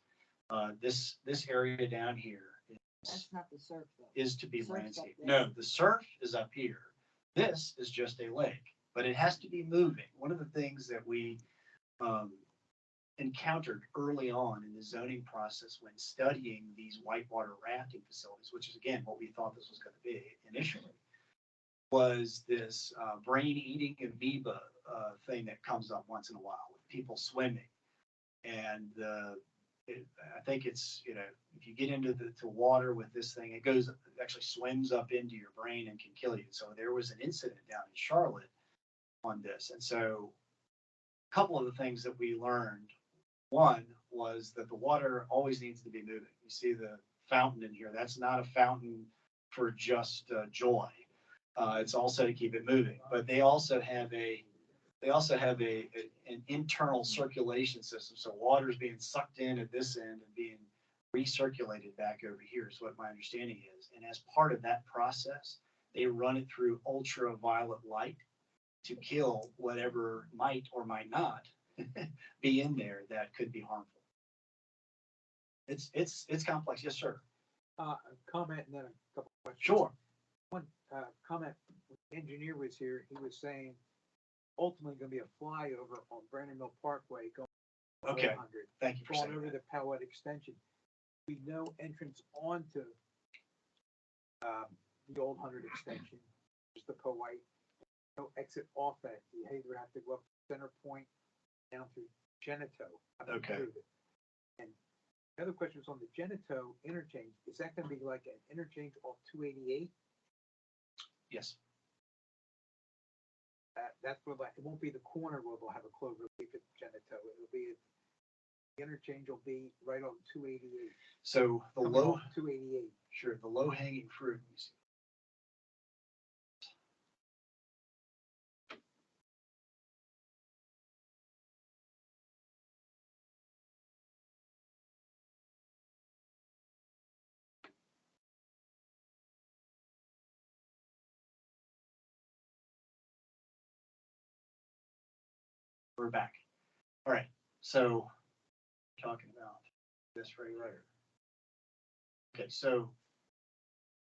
this area down here That's not the surf though. is to be Surf's up landscaped. there. No, the surf is up here. This is just a lake, but it has to be moving. One of the things that we encountered early on in the zoning process when studying these whitewater rafting facilities, which is again what we thought this was going to be initially, was this brain-eating amoeba thing that comes up once in a while with people swimming. And I think it's, if you get into the water with this thing, it actually swims up into your brain and can kill you. So there was an incident down in Charlotte on this. And so a couple of the things that we learned, one was that the water always needs to be moving. You see the fountain in here. That's not a fountain for just joy. It's also to keep it moving. But they also have an internal circulation system. So water is being sucked in at this end and being recirculated back over here is what my understanding is. And as part of that process, they run it through ultraviolet light to kill whatever might or might not be in there that could be harmful. It's complex. Yes, sir. A comment and then a couple questions. Sure. One comment, when the engineer was here, he was saying ultimately gonna be a flyover on Brandon Mill Parkway going to Okay. 100, Thank you for going saying over that. the Powhatan extension. We know entrance onto the old 100 extension, just the Powhite. No exit off that. You either have to go up to Center Point down through Genito. Okay. And the other question was on the Genito interchange. Is that gonna be like an interchange off 288? Yes. That's where, like, it won't be the corner where they'll have a Clover Leaf at Genito. It'll be, the interchange will be right on 288. So the Coming low, off 288. sure, the low hanging fruit. Let me see. We're back. All right. So talking about this right here. Okay. So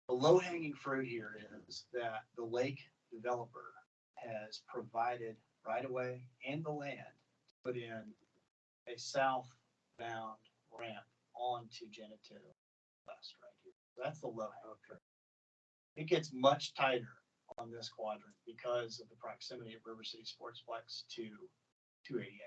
the low hanging fruit here is that the lake developer has provided right away and the land to put in a southbound ramp onto Genito West right here. So that's the low hanging fruit. It gets much tighter on this quadrant because of the proximity of River City Sportsplex to 288.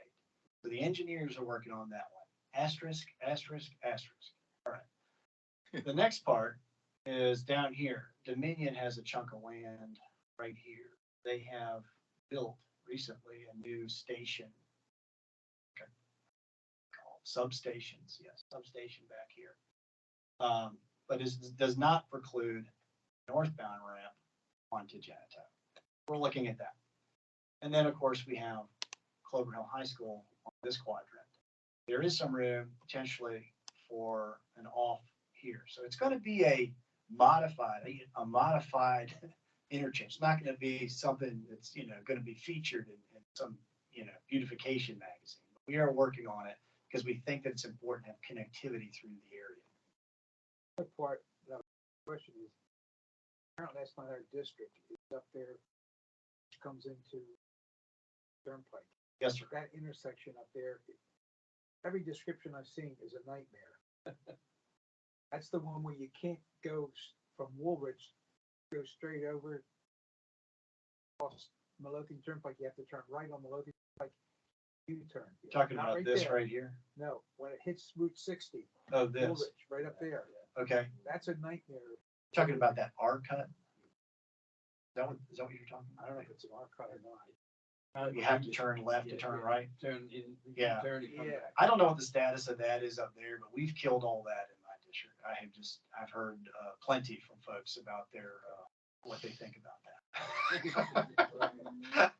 So the engineers are working on that one. Asterisk, asterisk, asterisk. All right. The next part is down here. Dominion has a chunk of land right here. They have built recently a new station. Okay. Called substations. Yes, substation back here. But it does not preclude northbound ramp onto Genito. We're looking at that. And then, of course, we have Clover Hill High School on this quadrant. There is some room potentially for an off here. So it's going to be a modified interchange. It's not going to be something that's, going to be featured in some, beautification magazine. But we are working on it because we think that it's important to have connectivity through the area. The part, the question is, apparently that's not our district, it's up there, which comes into Turnpike. Yes, sir. That intersection up there, every description I've seen is a nightmare. That's the one where you can't go from Woolwich, go straight over across Midlothian Turnpike, you have to turn right on Midlothian Turnpike, U-turn. Talking Not about this there. right here? No, when it hits Route 60, Oh, this. Woolwich, right up there, Okay. that's a nightmare. Talking about that R cut? Is that what you're talking I about? don't know if it's an R cut or not. You have to turn left to turn right? Turn in. Yeah. Turn it from Yeah. I don't know what the status of that is up there, but we've killed all that in my district. I've heard plenty from folks about their, what they think about that.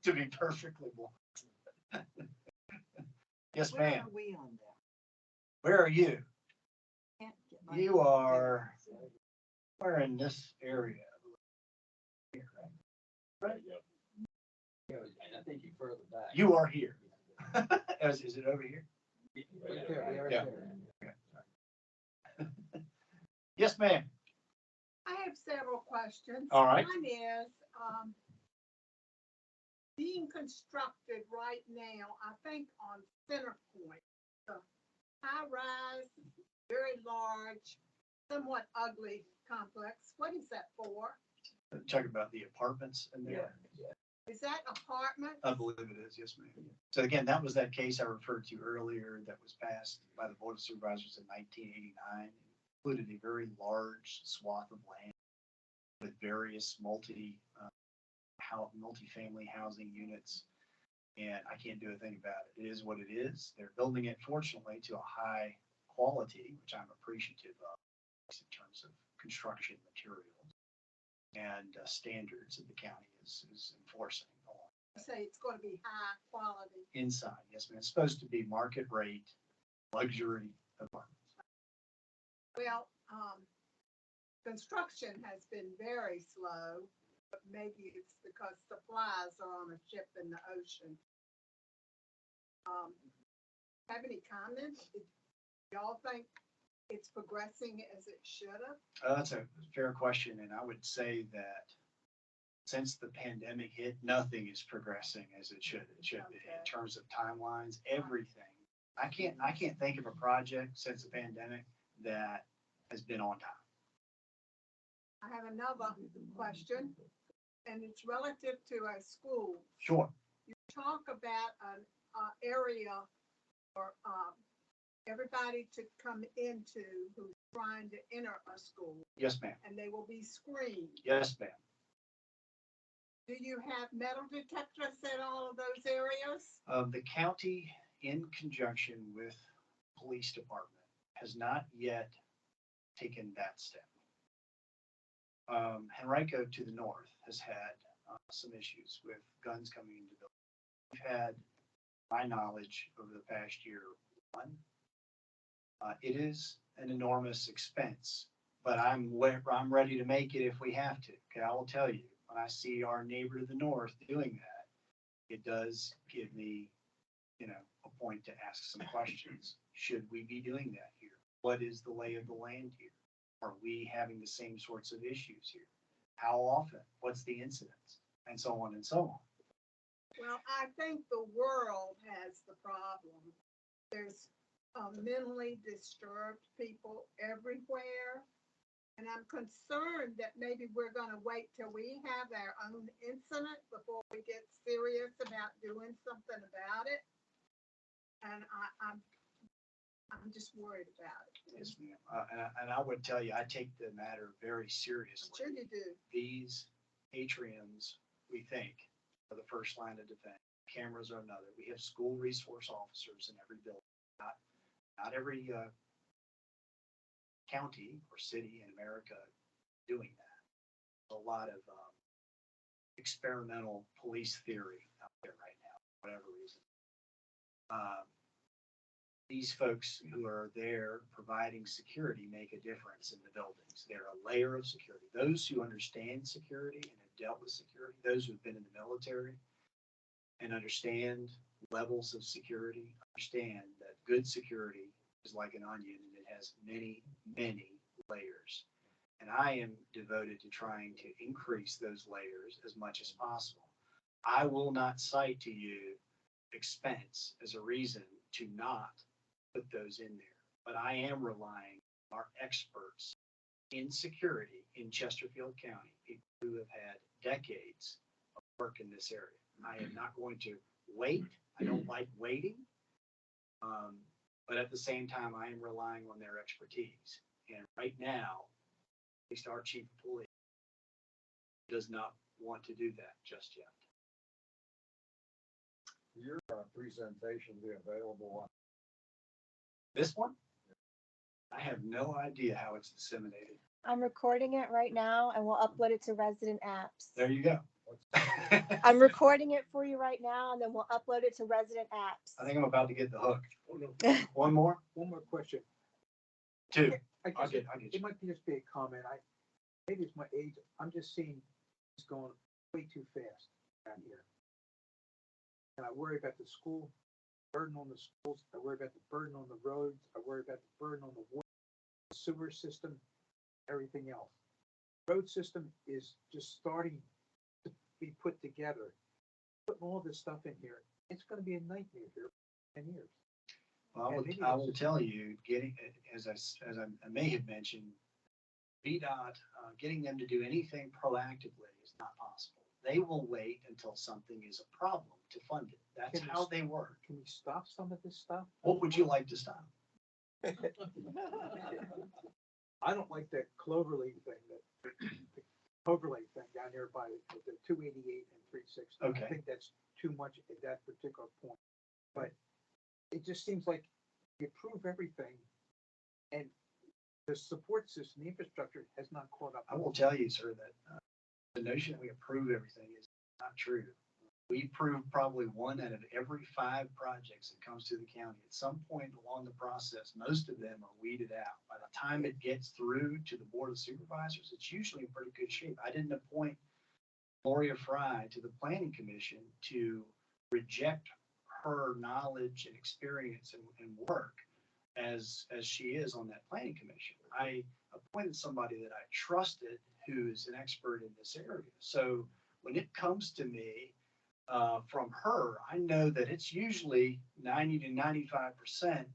To be perfectly blunt. Yes, Where ma'am. are we on that? Where are you? Can't get my- You are, we're in this area. Here, right? Yeah. I think you further back. You are here. Is it over here? Right there, yeah, right Yeah. there. Yes, ma'am. I have several questions. All right. One is, being constructed right now, I think on Center Point, the high-rise, very large, somewhat ugly complex. What is that for? Talking about the apartments in there. Is that apartment? I believe it is, yes, ma'am. So again, that was that case I referred to earlier that was passed by the Board of Supervisors in 1989. Included a very large swath of land with various multi-family housing units. And I can't do a thing about it. It is what it is. They're building it fortunately to a high quality, which I'm appreciative of in terms of construction materials and standards that the county is enforcing on. You say it's going to be high quality. Inside, yes, ma'am. It's supposed to be market rate, luxury apartments. Well, construction has been very slow, but maybe it's because supplies are on a ship in the ocean. Have any comments? Y'all think it's progressing as it should have? That's a fair question, and I would say that since the pandemic hit, nothing is progressing as it should. It should be in terms of timelines, everything. I can't think of a project since the pandemic that has been on time. I have another question, and it's relative to our schools. Sure. You talk about an area for everybody to come into who's trying to enter a school, Yes, ma'am. and they will be screened. Yes, ma'am. Do you have metal detectors in all of those areas? The county, in conjunction with police department, has not yet taken that step. Henrico to the north has had some issues with guns coming into the building. We've had, my knowledge, over the past year, one. It is an enormous expense, but I'm ready to make it if we have to. Okay, I will tell you, when I see our neighbor to the north doing that, it does give me, a point to ask some questions. Should we be doing that here? What is the lay of the land here? Are we having the same sorts of issues here? How often? What's the incidence? And so on and so on. Well, I think the world has the problem. There's mentally disturbed people everywhere. And I'm concerned that maybe we're gonna wait till we have our own incident before we get serious about doing something about it. And I'm just worried about it. Yes, ma'am. And I would tell you, I take the matter very I'm seriously. sure you do. These atriums, we think, are the first line of defense. Cameras are another. We have school resource officers in every building. Not every county or city in America doing that. There's a lot of experimental police theory out there right now, for whatever reason. These folks who are there providing security make a difference in the buildings. They're a layer of security. Those who understand security and have dealt with security, those who have been in the military and understand levels of security, understand that good security is like an onion and it has many, many layers. And I am devoted to trying to increase those layers as much as possible. I will not cite to you expense as a reason to not put those in there. But I am relying on our experts in security in Chesterfield County, people who have had decades of work in this area. I am not going to wait. I don't like waiting. But at the same time, I am relying on their expertise. And right now, at least our chief of police does not want to do that just yet. Your presentation will be available on. This one, I have no idea how it's disseminated. I'm recording it right now and we'll upload it to resident apps. There you go. I'm recording it for you right now and then we'll upload it to resident apps. I think I'm about to get the hook. Oh, no. One more? One more question. Two. I I'll guess get it you. might just be a comment. Maybe it's my age. I'm just seeing it's going way too fast down here. And I worry about the school, burden on the schools. I worry about the burden on the roads. I worry about the burden on the water, sewer system, everything else. Road system is just starting to be put together. Putting all this stuff in here, it's gonna be a nightmare here for 10 years. Well, I will tell you, getting, as I may have mentioned, VDOT, getting them to do anything proactively is not possible. They will wait until something is a problem to fund it. That's how they work. Can we stop some of this stuff? What would you like to stop? I don't like that Cloverly thing, the overlay thing down here by the 288 and 360. Okay. I think that's too much at that particular point. But it just seems like you approve everything and the support system, the infrastructure has not caught up. I will tell you, sir, that the notion that we approve everything is not true. We approve probably 1 out of every 5 projects that comes to the county. At some point along the process, most of them are weeded out. By the time it gets through to the Board of Supervisors, it's usually in pretty good shape. I didn't appoint Gloria Fry to the Planning Commission to reject her knowledge and experience and work as she is on that Planning Commission. I appointed somebody that I trusted who's an expert in this area. So when it comes to me, from her, I know that it's usually 90 to 95%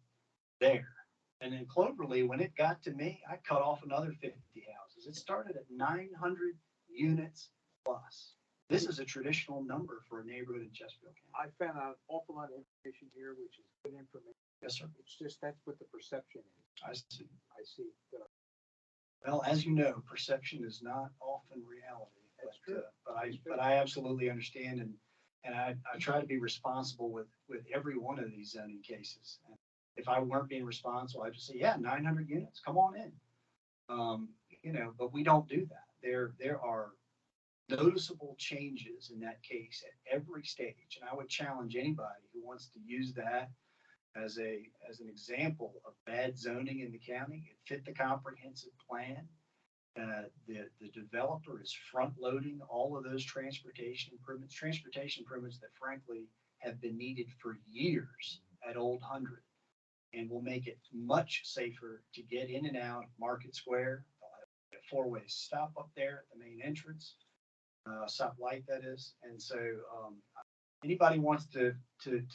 there. And in Cloverly, when it got to me, I cut off another 50 houses. It started at 900 units plus. This is a traditional number for a neighborhood in Chesterfield County. I found out an awful lot of information here, which is good information. Yes, sir. It's just that's what the perception is. I see. I see. Well, as you know, perception is not often reality. That's but, true. But I absolutely understand, and I try to be responsible with every one of these zoning cases. And if I weren't being responsible, I'd just say, yeah, 900 units, come on in. But we don't do that. There are noticeable changes in that case at every stage, and I would challenge anybody who wants to use that as an example of bad zoning in the county. It fit the comprehensive plan. The developer is front loading all of those transportation improvements that frankly have been needed for years at Old 100, and will make it much safer to get in and out Market Square. They'll have a 4-way stop up there at the main entrance, stop light that is. And so anybody wants to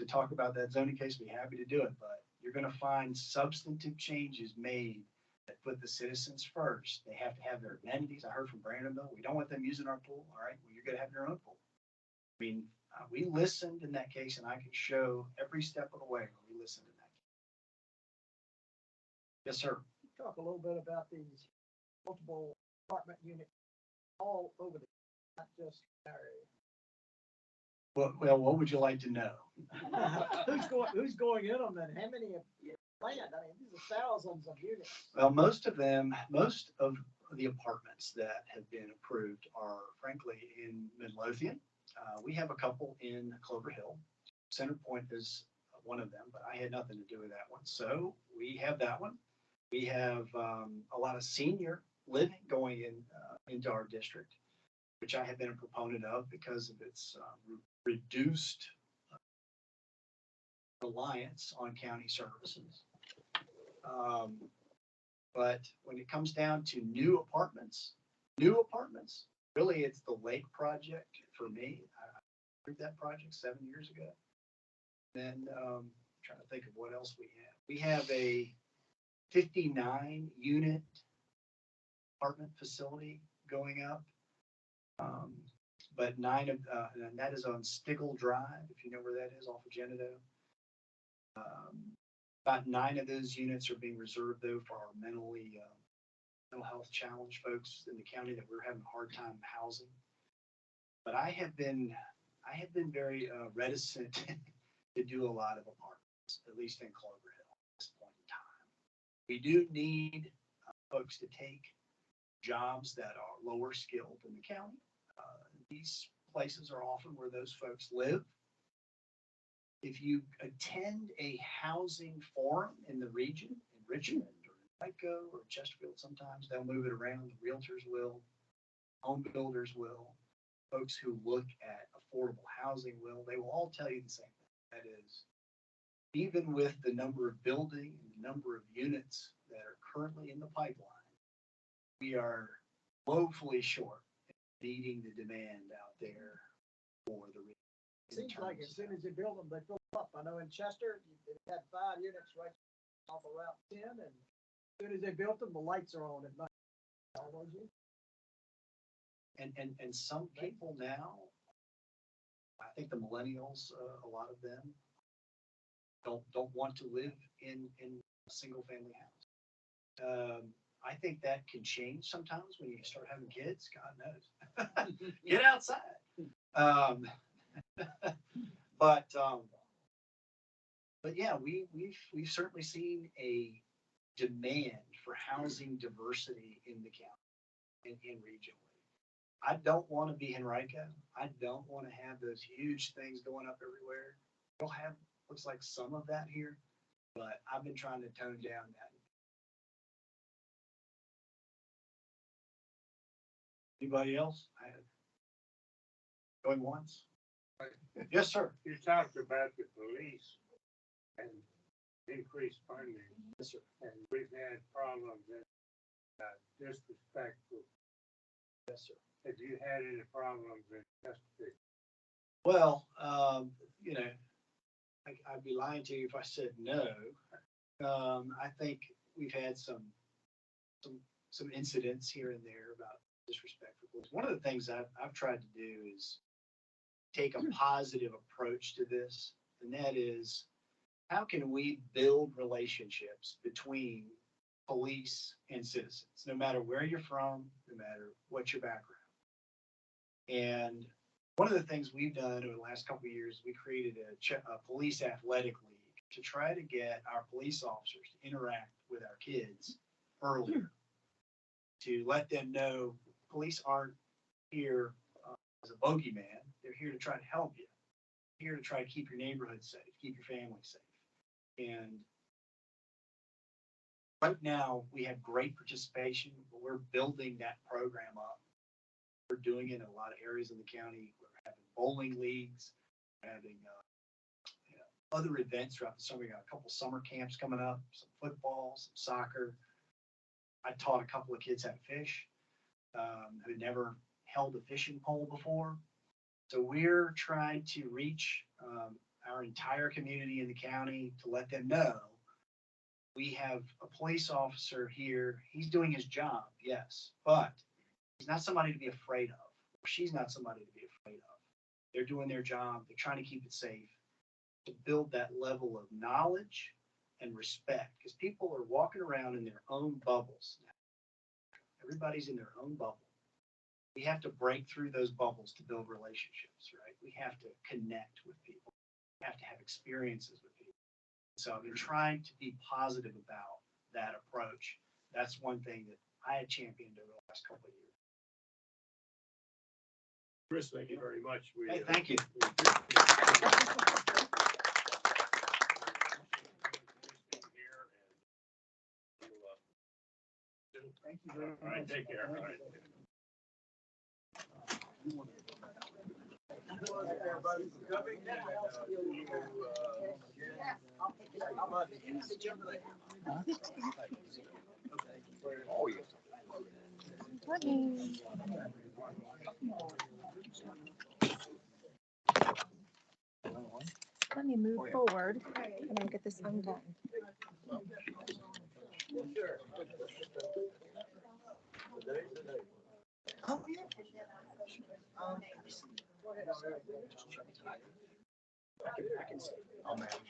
talk about that zoning case, be happy to do it, but you're going to find substantive changes made that put the citizens first. They have to have their amenities. I heard from Brandonville, we don't want them using our pool. All right, well, you're going to have your own pool. I mean, we listened in that case, and I can show every step of the way where we listened in that case. Yes, sir. Talk a little bit about these multiple apartment units all over the, not just our Well, what would you like to know? area. Who's going in on that? How many have you planned? I mean, these are thousands of units. Well, most of the apartments that have been approved are frankly in Midlothian. We have a couple in Clover Hill. Center Point is one of them, but I had nothing to do with that one. So we have that one. We have a lot of senior living going into our district, which I have been a proponent of because of its reduced reliance on county services. But when it comes down to new apartments, really it's the Lake project for me. I approved that project 7 years ago. Then, trying to think of what else we have. We have a 59 unit apartment facility going up. But and that is on Stiggle Drive, if you know where that is, off of Genedo. About 9 of those units are being reserved though for our mental health challenge folks in the county that we're having a hard time housing. But I have been very reticent to do a lot of apartments, at least in Clover Hill at this point in time. We do need folks to take jobs that are lower skilled in the county. These places are often where those folks live. If you attend a housing forum in the region, in Richmond or in Waco or Chesterfield, sometimes they'll move it around. The realtors will, home builders will, folks who look at affordable housing will. They will all tell you the same thing. That is, even with the number of building and the number of units that are currently in the pipeline, we are woefully short in meeting the demand out there for the region. Seems like as soon as they build them, they fill up. I know in Chester, they had 5 units right off of Route 10, and as soon as they built them, the lights are on at night. All those units. And some people now, I think the millennials, a lot of them don't want to live in a single family house. I think that can change sometimes when you start having kids. God knows. Get outside. But yeah, we've certainly seen a demand for housing diversity in the county and regionally. I don't want to be Henrico. I don't want to have those huge things going up everywhere. We'll have, looks like some of that here, but I've been trying to tone down that. Anybody else? Going once? Yes, sir. You talked about the police and increased funding. Yes, sir. And we've had problems in disrespectful. Yes, sir. Have you had any problems in Chesterfield? Well, I'd be lying to you if I said no. I think we've had some incidents here and there about disrespectful police. One of the things I've tried to do is take a positive approach to this, and that is, how can we build relationships between police and citizens, no matter where you're from, no matter what your background. And one of the things we've done over the last couple of years, we created a police athletic league to try to get our police officers to interact with our kids earlier, to let them know police aren't here as a bogeyman. They're here to try to help you. They're here to try to keep your neighborhood safe, keep your family safe. And right now, we have great participation, but we're building that program up. We're doing it in a lot of areas in the county. We're having bowling leagues, we're having other events throughout the summer. We got a couple summer camps coming up, some football, some soccer. I taught a couple of kids how to fish who had never held a fishing pole before. So we're trying to reach our entire community in the county to let them know we have a police officer here. He's doing his job, yes, but he's not somebody to be afraid of. She's not somebody to be afraid of. They're doing their job. They're trying to keep it safe, to build that level of knowledge and respect, because people are walking around in their own bubbles now. Everybody's in their own bubble. We have to break through those bubbles to build relationships, right? We have to connect with people. We have to have experiences with people. So I've been trying to be positive about that approach. That's one thing that I had championed over the last couple of years. Chris, thank you very much. Hey, thank you. Thank you very much. All right, take care. All right. Everybody for coming. How much? Let me move forward and I'll get this undone. I'll manage.